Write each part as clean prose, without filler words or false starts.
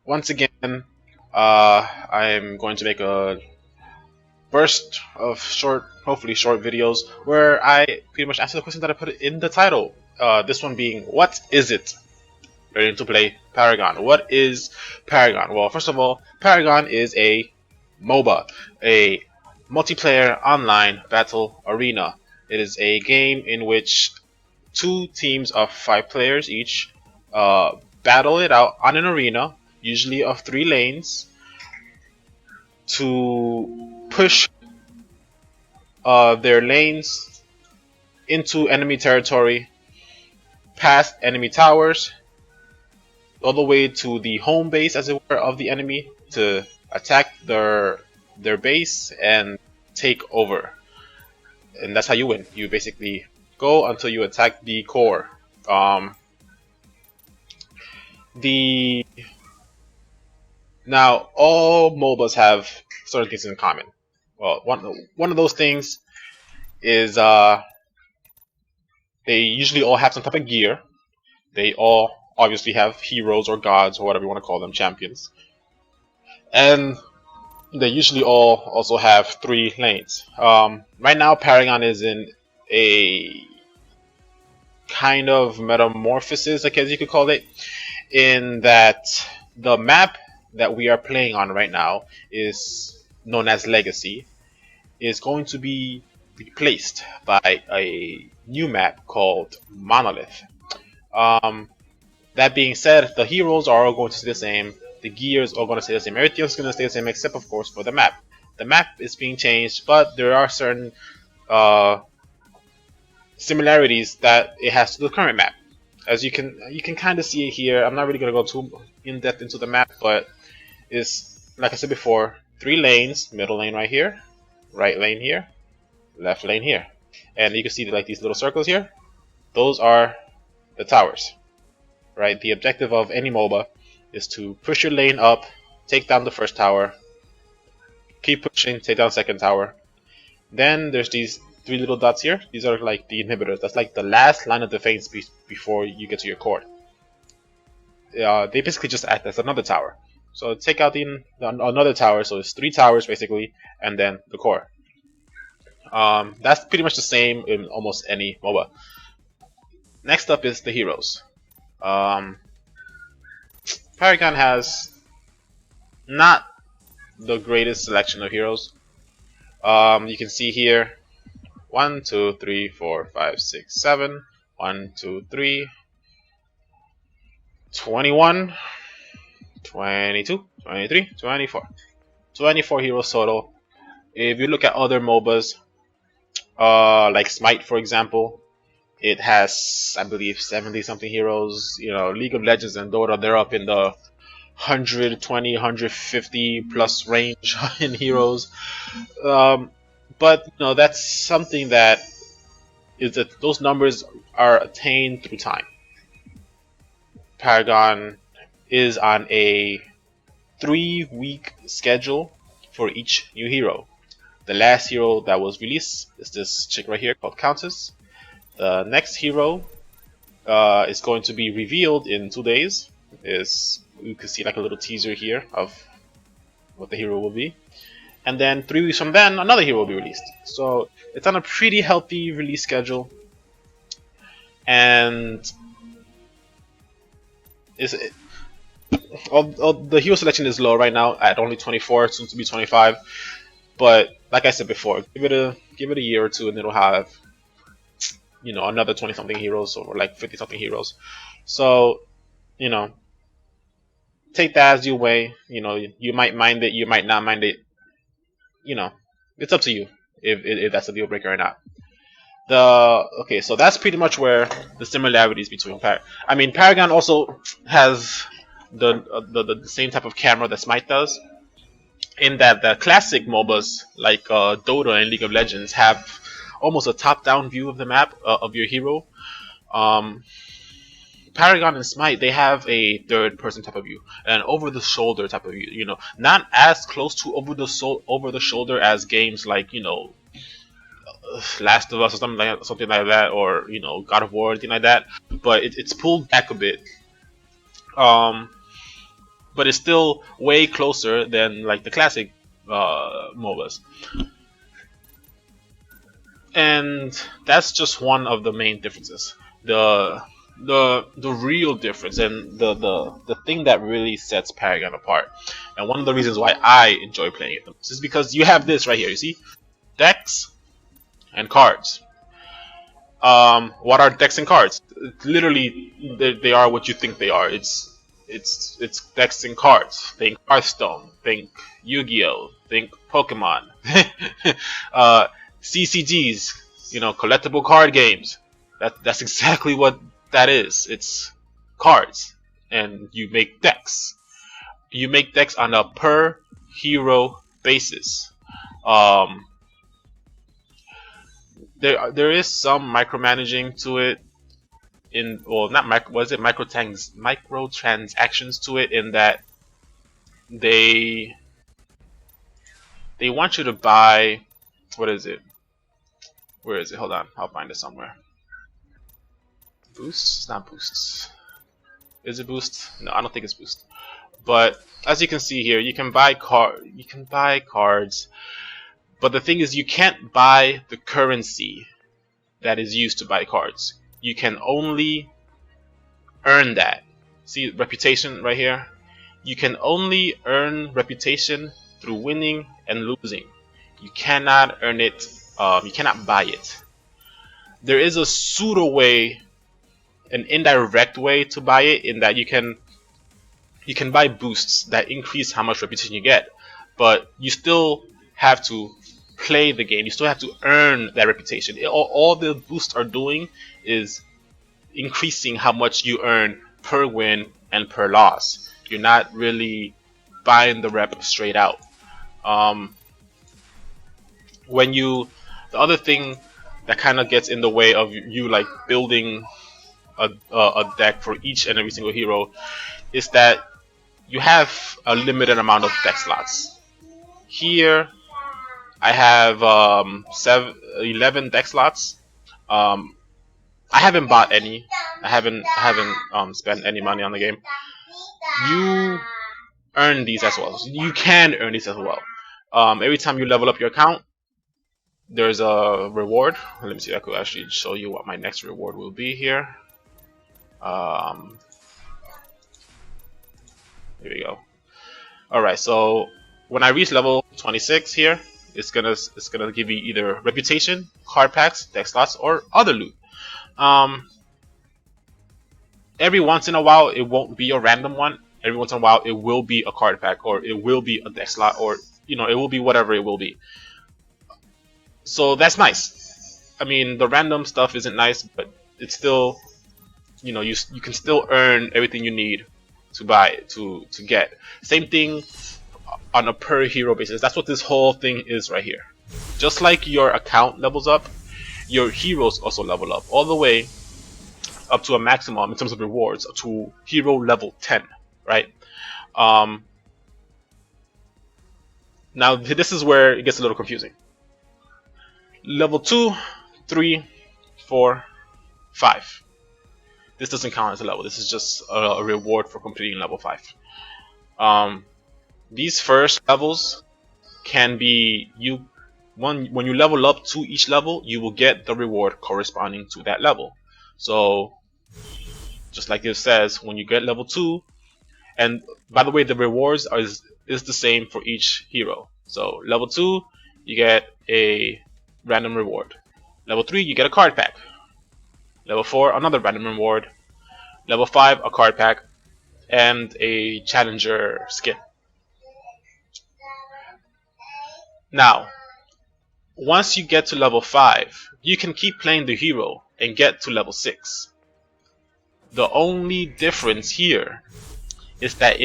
Once again, I'm going to make a burst of short, hopefully short videos where I pretty much answer the question that I put in the title. This one being, what is it? Ready to play Paragon. What is Paragon? Well, first of all, Paragon is a MOBA, a multiplayer online battle arena. It is a game in which two teams of 5 players each battle it out on an arena, usually of 3 lanes, to push their lanes into enemy territory, past enemy towers, all the way to the home base, as it were, of the enemy to attack their base and take over. And that's how you win. You basically go until you attack the core. Um, the Now all MOBAs have certain things in common. Well, one of those things is they usually all have some type of gear. They all obviously have heroes or gods or whatever you want to call them, champions, and they usually all also have 3 lanes. Right now, Paragon is in a kind of metamorphosis, I guess you could call it, in that the map that we are playing on right now is known as Legacy, is going to be replaced by a new map called Monolith. Um, that being said, the heroes are all going to stay the same, the gears are going to stay the same, everything's going to stay the same except, of course, for the map. The map is being changed, but there are certain uh, similarities that it has to the current map. As you can kind of see it here. I'm not really going to go too in depth into the map, but it's like I said before, 3 lanes, middle lane right here, right lane here, left lane here, and you can see like these little circles here. Those are the towers, right? The objective of any MOBA is to push your lane up, take down the first tower, keep pushing, take down the second tower. Then there's these 3 little dots here. These are like the inhibitors. That's like the last line of defense before you get to your core. They basically just act as another tower. So take out another tower. So it's 3 towers basically, and then the core. That's pretty much the same in almost any MOBA. Next up is the heroes. Um, Paragon has not the greatest selection of heroes. You can see here 1, 2, 3, 4, 5, 6, 7. 1, 2, 3, 21, 22, 23, 24. 24 heroes total. If you look at other MOBAs, like Smite for example, it has, I believe, 70 something heroes. League of Legends and Dota, they're up in the 120, 150 plus range in heroes. But that's something that those numbers are attained through time. Paragon is on a 3-week schedule for each new hero. The last hero that was released is this chick right here called Countess. The next hero is going to be revealed in 2 days. You can see like a little teaser here of what the hero will be. And then 3 weeks from then, another hero will be released. So it's on a pretty healthy release schedule. And the hero selection is low right now at only 24, soon to be 25. But like I said before, give it a year or two, and it'll have another 20 something heroes or like 50 something heroes. So take that as you weigh. You might mind it, you might not mind it. It's up to you if that's a deal breaker or not. Okay, so that's pretty much where the similarities between Paragon also has the same type of camera that Smite does, in that the classic MOBAs like Dota and League of Legends have almost a top-down view of the map of your hero. Paragon and Smite, they have a third-person type of view, an over-the-shoulder type of view. Not as close to over-the-shoulder as games like Last of Us or something like that, or God of War, anything like that. But it's pulled back a bit. Um, but it's still way closer than like the classic MOBAs. And that's just one of the main differences. The real difference and the thing that really sets Paragon apart, and one of the reasons why I enjoy playing it is because you have this right here. You see, decks and cards. What are decks and cards? Literally, they are what you think they are. It's decks and cards. Think Hearthstone. Think Yu-Gi-Oh. Think Pokemon. uh, CCGs. You know, collectible card games. That's exactly what that is. It's cards, and you make decks. You make decks on a per hero basis. Um, there is some micromanaging to it in, well, not micro, was it microtransactions to it, in that they they want you to buy, what is it, where is it, hold on, I'll find it somewhere. Boosts, not boosts, is it boost? No, I don't think it's boost. But as you can see here, you can buy cards, but the thing is, you can't buy the currency that is used to buy cards. You can only earn that. See reputation right here? You can only earn reputation through winning and losing. You cannot earn it, you cannot buy it. There is a pseudo way, an indirect way to buy it, in that you can buy boosts that increase how much reputation you get, but you still have to play the game. You still have to earn that reputation. All the boosts are doing is increasing how much you earn per win and per loss. You're not really buying the rep straight out. When you, the other thing that kind of gets in the way of you like building a deck for each and every single hero is that you have a limited amount of deck slots. Here, I have 11 deck slots. I haven't bought any. I haven't spent any money on the game. You earn these as well. You can earn these as well. Every time you level up your account, there's a reward. Let me see. I could actually show you what my next reward will be here. Here we go. Alright, so when I reach level 26 here, it's gonna give you either reputation, card packs, deck slots, or other loot. Every once in a while, it won't be a random one. Every once in a while, it will be a card pack, or it will be a deck slot, or it will be whatever it will be. So that's nice. I mean, the random stuff isn't nice, but it's still, you can still earn everything you need to buy to get. Same thing on a per hero basis. That's what this whole thing is right here. Just like your account levels up, your heroes also level up all the way up to a maximum in terms of rewards to hero level 10, right? Now this is where it gets a little confusing. Level 2, 3, 4, 5. This doesn't count as a level. This is just a reward for completing level 5. These first levels can be when you level up to each level, you will get the reward corresponding to that level. So just like it says, when you get level 2, and by the way, the rewards is the same for each hero. So level 2, you get a random reward. Level 3, you get a card pack. Level 4, another random reward. Level 5, a card pack, and a challenger skin. Now, once you get to level 5, you can keep playing the hero and get to level 6. The only difference here is that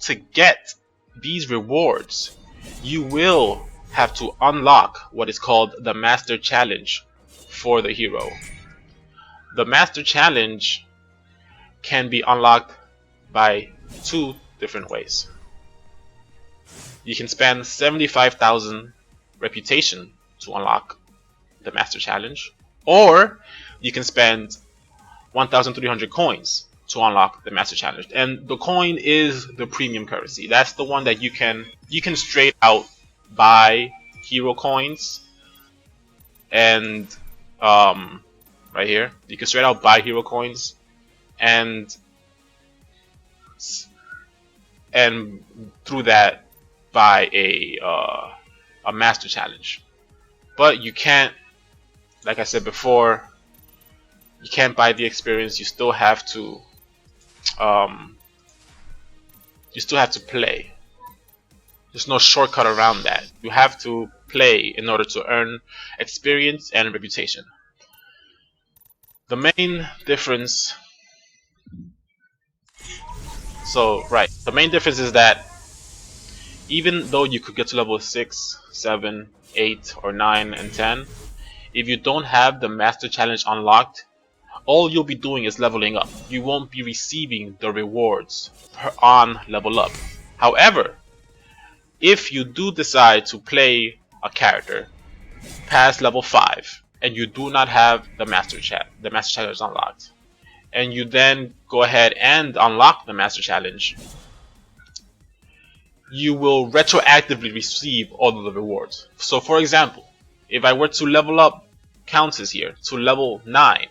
to get these rewards, you will have to unlock what is called the Master Challenge for the hero. The Master Challenge can be unlocked by 2 different ways. You can spend 75,000 reputation to unlock the Master Challenge, or you can spend 1,300 coins to unlock the Master Challenge. And the coin is the premium currency. That's the one that you can straight out buy hero coins, and right here you can straight out buy hero coins and through that buy a Master Challenge. But you can't, like I said before, you can't buy the experience. You still have to play. There's no shortcut around that. You have to play in order to earn experience and reputation. The main difference the main difference is that even though you could get to level 6, 7, 8, or 9, and 10, if you don't have the Master Challenge unlocked, all you'll be doing is leveling up. You won't be receiving the rewards on level up. However, if you do decide to play a character past level 5 and you do not have the Master Challenge unlocked, and you then go ahead and unlock the Master Challenge, you will retroactively receive all of the rewards. So for example, if I were to level up Countess here to level 9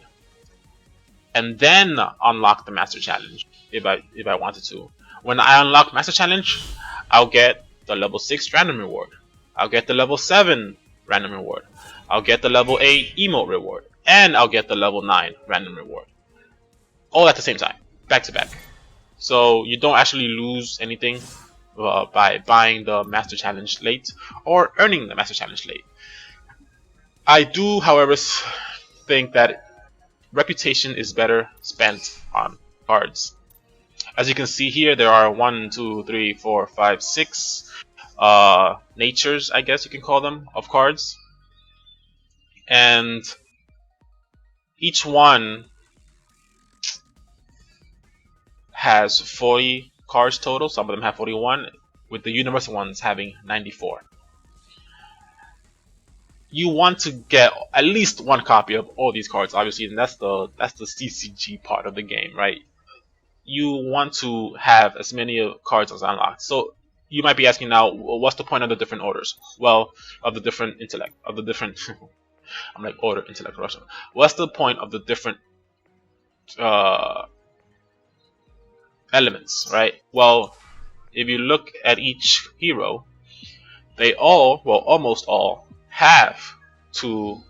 and then unlock the Master Challenge, if I wanted to, when I unlock Master Challenge, I'll get the level 6 random reward, I'll get the level 7 random reward, I'll get the level 8 emote reward, and I'll get the level 9 random reward, all at the same time, back to back. So you don't actually lose anything by buying the Master Challenge late or earning the Master Challenge late. I do, however, think that reputation is better spent on cards. As you can see here, there are 1, 2, 3, 4, 5, 6 natures, I guess you can call them, of cards. And each one has 40 cards total. Some of them have 41, with the universal ones having 94. You want to get at least one copy of all these cards, obviously, and that's the CCG part of the game, right? You want to have as many cards as unlocked. So you might be asking now, what's the point of the different orders? Well, of the different intellect, of the different I'm like order, intellect, Russian. What's the point of the different elements, right? Well, if you look at each hero, they all, well, almost all, have 2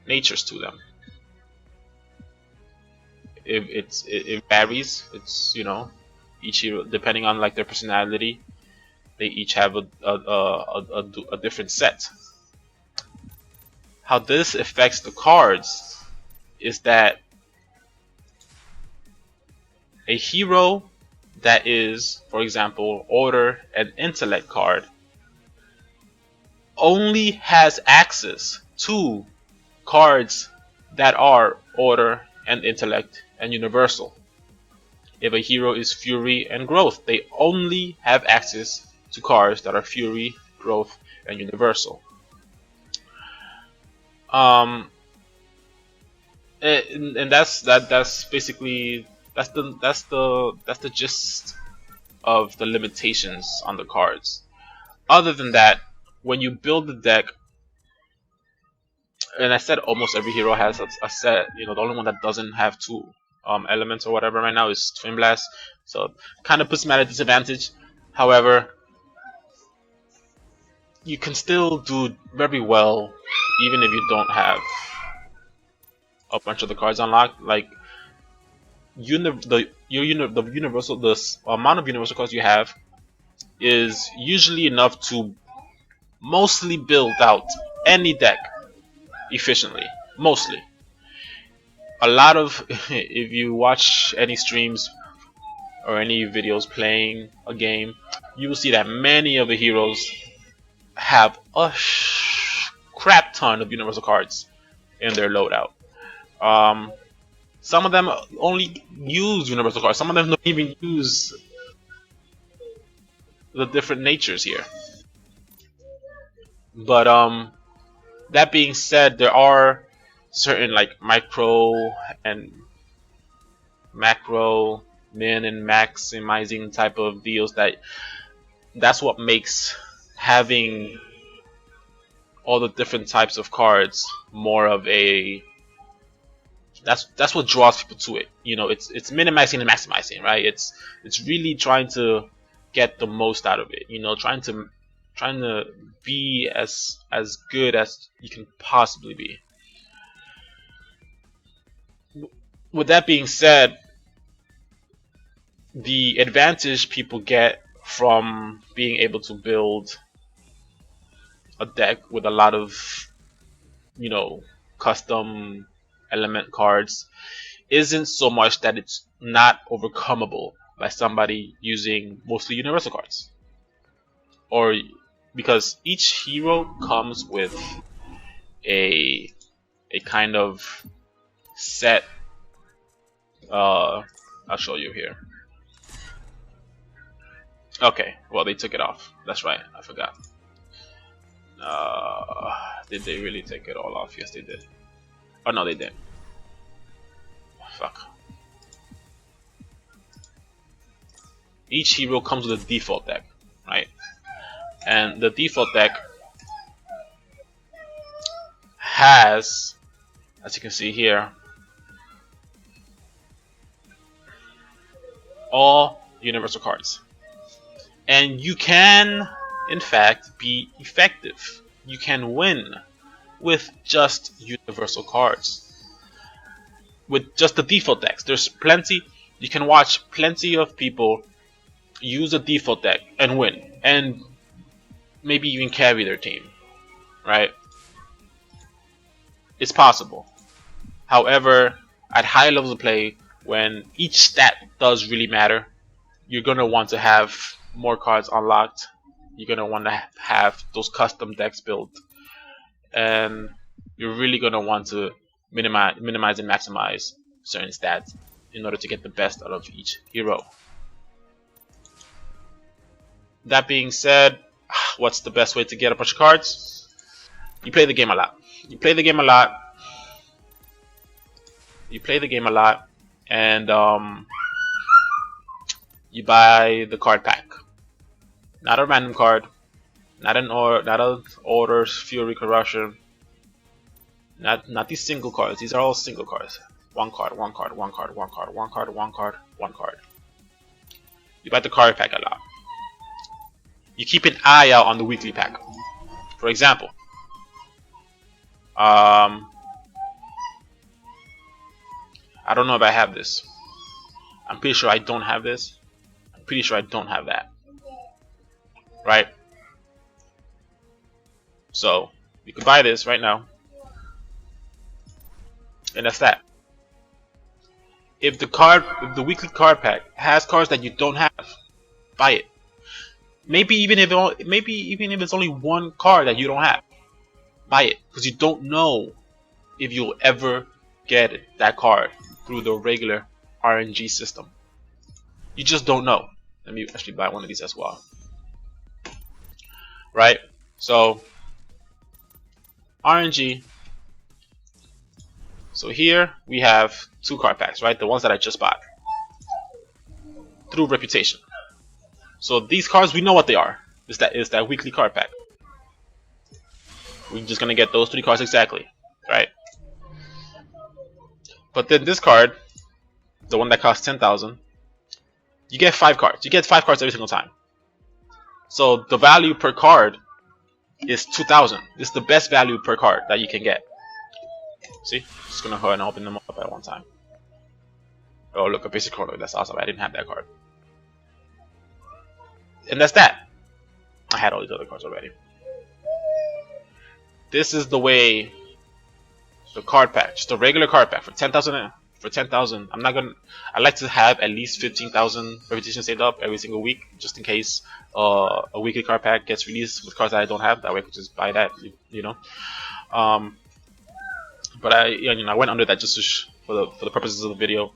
natures to them. It varies. It's, you know, each hero, depending on like their personality, they each have a different set. How this affects the cards is that a hero that is, for example, order and intellect card only has access to cards that are order and intellect and universal. If a hero is fury and growth, they only have access to cards that are fury, growth, and universal. And that's basically the gist of the limitations on the cards. Other than that, when you build the deck, and I said almost every hero has a set. You know, the only one that doesn't have 2 elements or whatever right now is Twin Blast, so kind of puts him at a disadvantage. However, you can still do very well even if you don't have a bunch of the cards unlocked. Like the amount of universal cards you have is usually enough to mostly build out any deck efficiently. Mostly. A lot of, if you watch any streams or any videos playing a game, you will see that many of the heroes have a crap ton of universal cards in their loadout. Some of them only use universal cards. Some of them don't even use the different natures here. But that being said, there are certain like micro and macro min and maximizing type of deals. That's what makes having all the different types of cards more of a that's what draws people to it. You know, it's minimizing and maximizing, right? It's really trying to get the most out of it. You know, trying to be as good as you can possibly be. With that being said, the advantage people get from being able to build a deck with a lot of, you know, custom element cards isn't so much that it's not overcomable by somebody using mostly universal cards, or because each hero comes with a kind of set. I'll show you here. Okay, well they took it off. That's right, I forgot. Did they really take it all off? Yes, they did. Oh no, they didn't. Fuck. Each hero comes with a default deck, right? And the default deck has, as you can see here, all universal cards. And you can, in fact, be effective. You can win with just universal cards. With just the default decks. There's plenty, you can watch plenty of people use a default deck and win. And maybe even carry their team, right? It's possible. However, at high levels of play, when each stat does really matter, you're going to want to have more cards unlocked. You're going to want to have those custom decks built. And you're really going to want to minimize and maximize certain stats in order to get the best out of each hero. That being said, what's the best way to get a bunch of cards? You play the game a lot. You play the game a lot. You play the game a lot, and you buy the card pack. Not a random card, not an orders, fury, corruption. Not these single cards. These are all single cards. One card, one card, one card, one card, one card, one card, one card. You buy the card pack a lot. You keep an eye out on the weekly pack. For example, I don't know if I have this. I'm pretty sure I don't have this. I'm pretty sure I don't have that. Right? So, you can buy this right now. And that's that. If the weekly card pack has cards that you don't have, buy it. Maybe even if it's only one card that you don't have, buy it, because you don't know if you'll ever get that card through the regular RNG system. You just don't know. Let me actually buy one of these as well. Right? So RNG. So here we have two card packs, right? The ones that I just bought through reputation. So these cards, we know what they are. Is that weekly card pack. We're just gonna get those 3 cards exactly, right? But then this card, the one that costs 10,000, you get 5 cards. You get 5 cards every single time. So the value per card is 2,000. This is the best value per card that you can get. See, just gonna go ahead and open them up at one time. Oh, look, a basic card. That's awesome. I didn't have that card. And that's that. I had all these other cards already. This is the way the card pack, just a regular card pack for 10,000. For 10,000, I like to have at least 15,000 reputation saved up every single week, just in case a weekly card pack gets released with cards that I don't have. That way I could just buy that, you know. But I went under that just for the purposes of the video.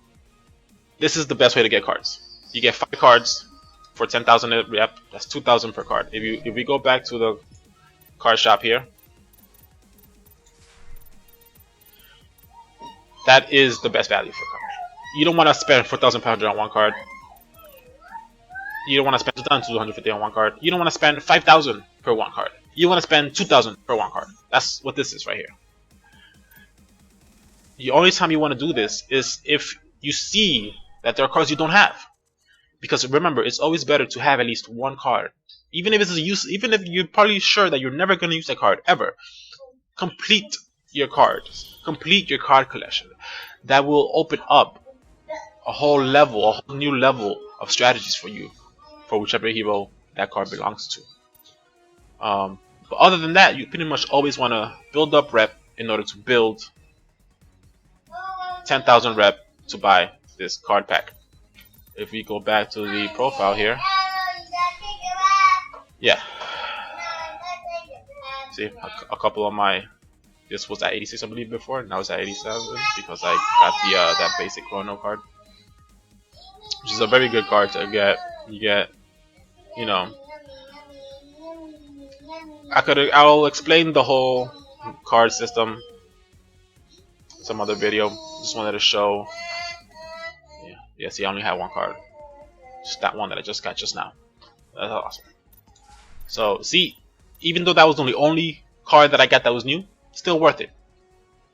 This is the best way to get cards. You get 5 cards for 10,000 rep. That's 2,000 per card. If we go back to the card shop here, that is the best value for card. You don't want to spend 4,500 on one card. You don't want to spend 2,250 on one card. You don't want to spend 5,000 per one card. You want to spend 2,000 per one card. That's what this is right here. The only time you want to do this is if you see that there are cards you don't have. Because remember, it's always better to have at least one card. Even if it's a use, even if you're probably sure that you're never going to use that card ever, complete your cards. Complete your card collection. That will open up a whole level, a whole new level of strategies for you, for whichever hero that card belongs to. But other than that, you pretty much always want to build up rep in order to build 10,000 rep to buy this card pack. If we go back to the profile here, yeah, see a couple of my, this was at 86 I believe before, now it's at 87 because I got the that basic chrono card, which is a very good card to get. You get, you know, I'll explain the whole card system some other video. Just wanted to show. Yeah, see, I only have one card, just that one that I just got just now. That's awesome. So see, even though that was the only card that I got that was new, still worth it.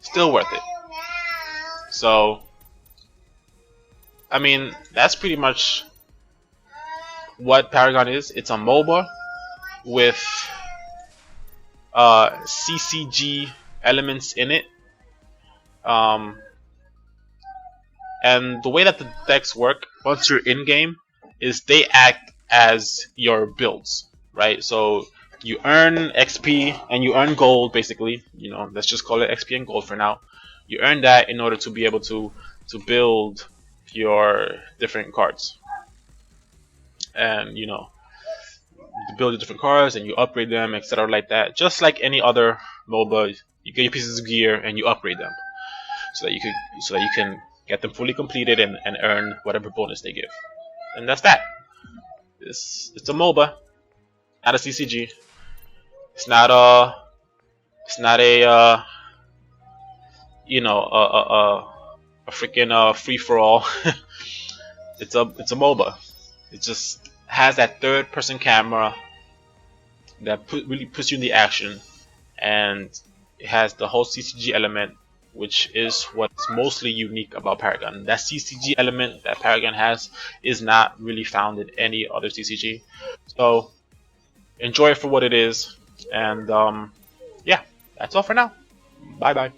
Still worth it. So I mean, that's pretty much what Paragon is. It's a MOBA with CCG elements in it. And the way that the decks work once you're in game is they act as your builds, right? So you earn XP and you earn gold, basically. You know, let's just call it XP and gold for now. You earn that in order to be able to build your different cards, and you know, to build your different cards and you upgrade them, etc. like that. Just like any other MOBA, you get your pieces of gear and you upgrade them so that you can get them fully completed and earn whatever bonus they give. And that's that. It's a MOBA, not a CCG. It's not a you know, a freaking free for all. It's a MOBA. It just has that third person camera that really puts you in the action, and it has the whole CCG element, which is what's mostly unique about Paragon. That CCG element that Paragon has is not really found in any other CCG. So enjoy it for what it is, and yeah, that's all for now. Bye bye.